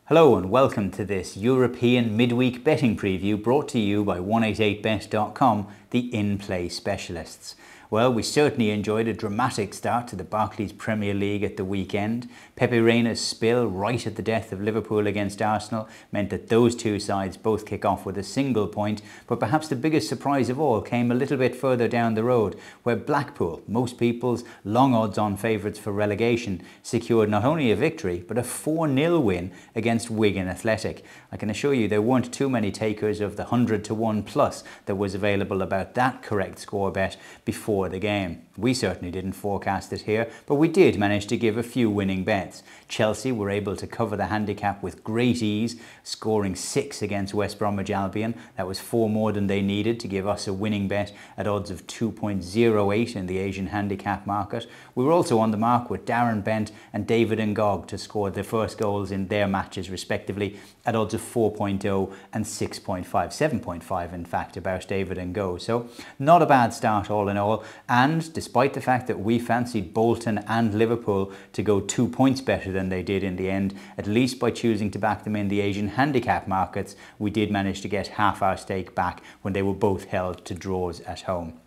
Hello and welcome to this European midweek betting preview brought to you by 188bet.com, the in-play specialists. Well, we certainly enjoyed a dramatic start to the Barclays Premier League at the weekend. Pepe Reina's spill right at the death of Liverpool against Arsenal meant that those two sides both kick off with a single point, but perhaps the biggest surprise of all came a little bit further down the road, where Blackpool, most people's long odds-on favourites for relegation, secured not only a victory but a 4-0 win against Wigan Athletic. I can assure you there weren't too many takers of the 100-to-1 plus that was available about that correct score bet before the game. We certainly didn't forecast it here, but we did manage to give a few winning bets. Chelsea were able to cover the handicap with great ease, scoring 6 against West Bromwich Albion. That was 4 more than they needed to give us a winning bet at odds of 2.08 in the Asian handicap market. We were also on the mark with Darren Bent and David Ngog to score their first goals in their matches respectively at odds of 4.0 and 6.5, 7.5 in fact about David Ngog. So not a bad start all in all, and despite the fact that we fancied Bolton and Liverpool to go 2 points better than they did in the end, at least by choosing to back them in the Asian handicap markets, we did manage to get half our stake back when they were both held to draws at home.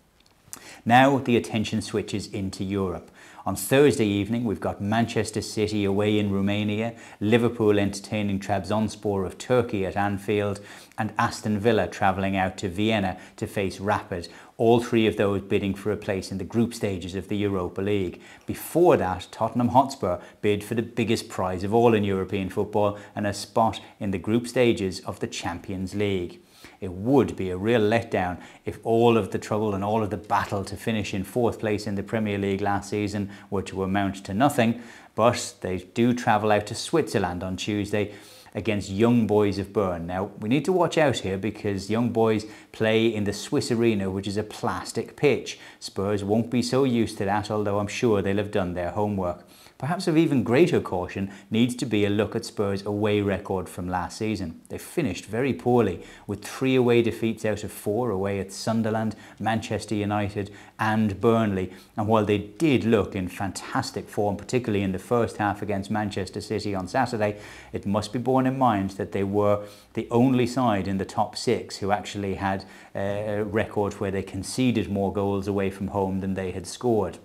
Now the attention switches into Europe. On Thursday evening, we've got Manchester City away in Romania, Liverpool entertaining Trabzonspor of Turkey at Anfield, and Aston Villa travelling out to Vienna to face Rapid, all three of those bidding for a place in the group stages of the Europa League. Before that, Tottenham Hotspur bid for the biggest prize of all in European football and a spot in the group stages of the Champions League. It would be a real letdown if all of the trouble and all of the battle to finish in 4th place in the Premier League last season were to amount to nothing, but they do travel out to Switzerland on Tuesday against Young Boys of Bern. Now, we need to watch out here because Young Boys play in the Swiss Arena, which is a plastic pitch. Spurs won't be so used to that, although I'm sure they'll have done their homework. Perhaps of even greater caution needs to be a look at Spurs' away record from last season. They finished very poorly, with 3 away defeats out of 4 away at Sunderland, Manchester United and Burnley. And while they did look in fantastic form, particularly in the first half against Manchester City on Saturday, it must be borne in mind that they were the only side in the top 6 who actually had a record where they conceded more goals away from home than they had scored.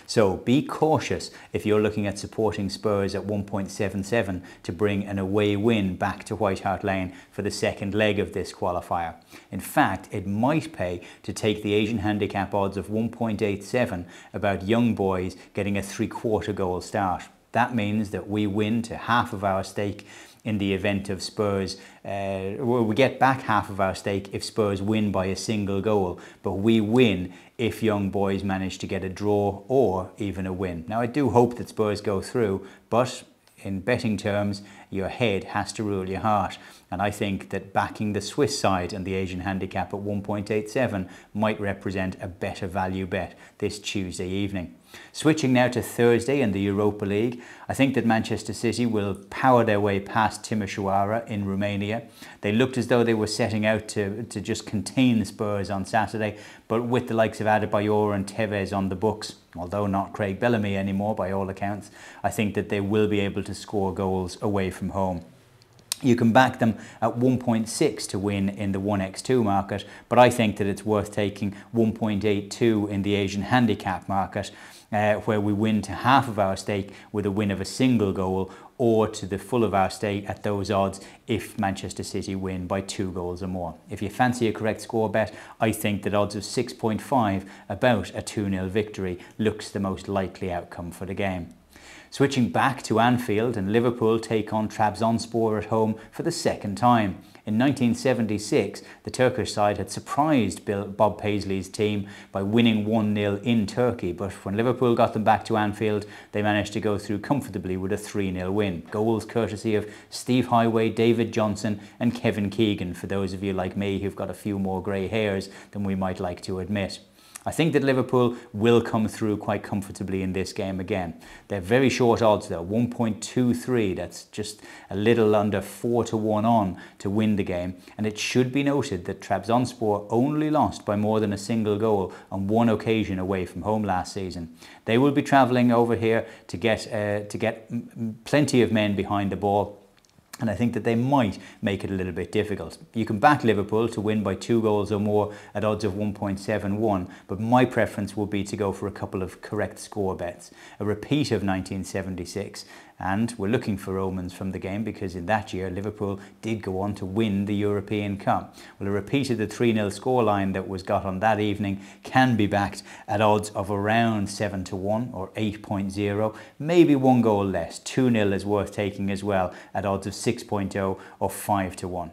So be cautious if you're looking at supporting Spurs at 1.77 to bring an away win back to White Hart Lane for the second leg of this qualifier. In fact, it might pay to take the Asian handicap odds of 1.87 about Young Boys getting a 3/4 goal start. That means that we win to half of our stake in the event of Spurs, we get back half of our stake if Spurs win by a single goal, but we win if Young Boys manage to get a draw or even a win. Now, I do hope that Spurs go through, but in betting terms, your head has to rule your heart. And I think that backing the Swiss side and the Asian handicap at 1.87 might represent a better value bet this Tuesday evening. Switching now to Thursday in the Europa League, I think that Manchester City will power their way past Timișoara in Romania. They looked as though they were setting out to just contain Spurs on Saturday, but with the likes of Adebayor and Tevez on the books, although not Craig Bellamy anymore by all accounts, I think that they will be able to score goals away from home. You can back them at 1.6 to win in the 1x2 market, but I think that it's worth taking 1.82 in the Asian handicap market, where we win to half of our stake with a win of a single goal, or to the full of our stake at those odds if Manchester City win by 2 goals or more. If you fancy a correct score bet, I think that odds of 6.5 about a 2-0 victory looks the most likely outcome for the game. Switching back to Anfield, and Liverpool take on Trabzonspor at home for the second time. In 1976, the Turkish side had surprised Bob Paisley's team by winning 1-0 in Turkey, but when Liverpool got them back to Anfield, they managed to go through comfortably with a 3-0 win. Goals courtesy of Steve Highway, David Johnson and Kevin Keegan, for those of you like me who've got a few more grey hairs than we might like to admit. I think that Liverpool will come through quite comfortably in this game again. They're very short odds though, 1.23, that's just a little under 4-1 on to win the game. And it should be noted that Trabzonspor only lost by more than a single goal on one occasion away from home last season. They will be travelling over here to get plenty of men behind the ball. And I think that they might make it a little bit difficult. You can back Liverpool to win by 2 goals or more at odds of 1.71, but my preference would be to go for a couple of correct score bets. A repeat of 1976, and we're looking for omens from the game because in that year Liverpool did go on to win the European Cup. Well, a repeat of the 3-0 scoreline that was got on that evening can be backed at odds of around 7-1 or 8.0, maybe 1 goal less. 2-0 is worth taking as well at odds of 6.0 or 5-1.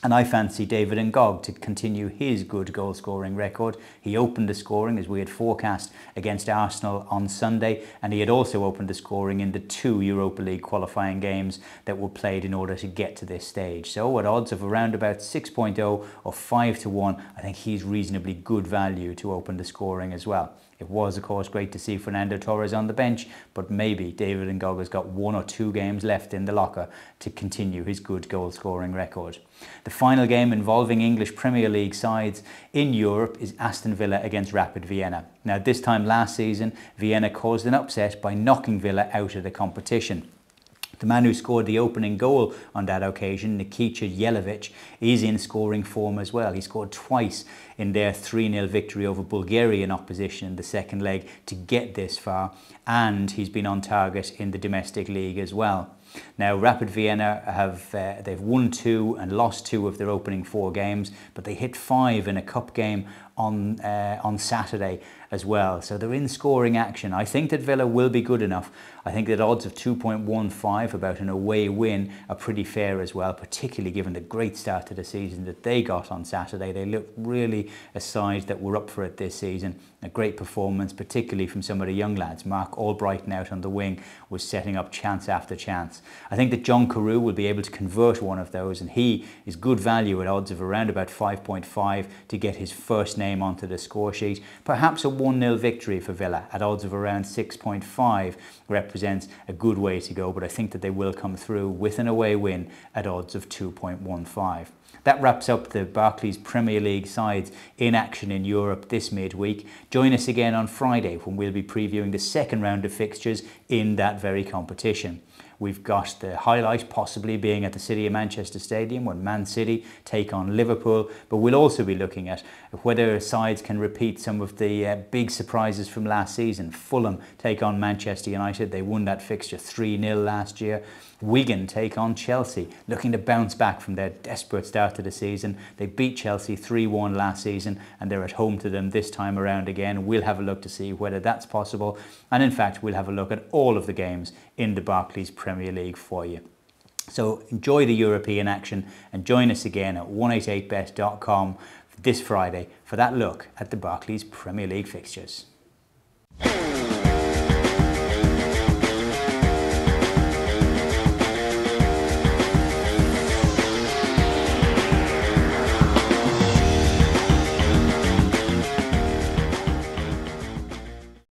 And I fancy David Ngog to continue his good goal scoring record. He opened the scoring as we had forecast against Arsenal on Sunday, and he had also opened the scoring in the 2 Europa League qualifying games that were played in order to get to this stage. So at odds of around about 6.0 or 5-1, I think he's reasonably good value to open the scoring as well. It was, of course, great to see Fernando Torres on the bench, but maybe David Ngog has got 1 or 2 games left in the locker to continue his good goal-scoring record. The final game involving English Premier League sides in Europe is Aston Villa against Rapid Vienna. Now, this time last season, Vienna caused an upset by knocking Villa out of the competition. The man who scored the opening goal on that occasion, Nikita Jelavic, is in scoring form as well. He scored twice in their 3-0 victory over Bulgarian opposition in the second leg to get this far, and he's been on target in the domestic league as well. Now, Rapid Vienna they've won 2 and lost 2 of their opening 4 games, but they hit 5 in a cup game on Saturday as well. So they're in scoring action. I think that Villa will be good enough. I think that odds of 2.15 about an away win are pretty fair as well, particularly given the great start to the season that they got on Saturday. They looked really a side that were up for it this season. A great performance, particularly from some of the young lads. Mark Albrighton out on the wing was setting up chance after chance. I think that John Carew will be able to convert one of those, and he is good value at odds of around about 5.5 to get his first name onto the score sheet. Perhaps a 1-0 victory for Villa at odds of around 6.5 represents a good way to go, but I think that they will come through with an away win at odds of 2.15. That wraps up the Barclays Premier League sides in action in Europe this midweek. Join us again on Friday when we'll be previewing the second round of fixtures in that very competition. We've got the highlight possibly being at the City of Manchester Stadium when Man City take on Liverpool, but we'll also be looking at whether sides can repeat some of the big surprises from last season. Fulham take on Manchester United. They won that fixture 3-0 last year. Wigan take on Chelsea, looking to bounce back from their desperate start to the season. They beat Chelsea 3-1 last season, and they're at home to them this time around again. We'll have a look to see whether that's possible. And in fact, we'll have a look at all of the games in the Barclays Premier League for you. So enjoy the European action and join us again at 188bet.com this Friday for that look at the Barclays Premier League fixtures.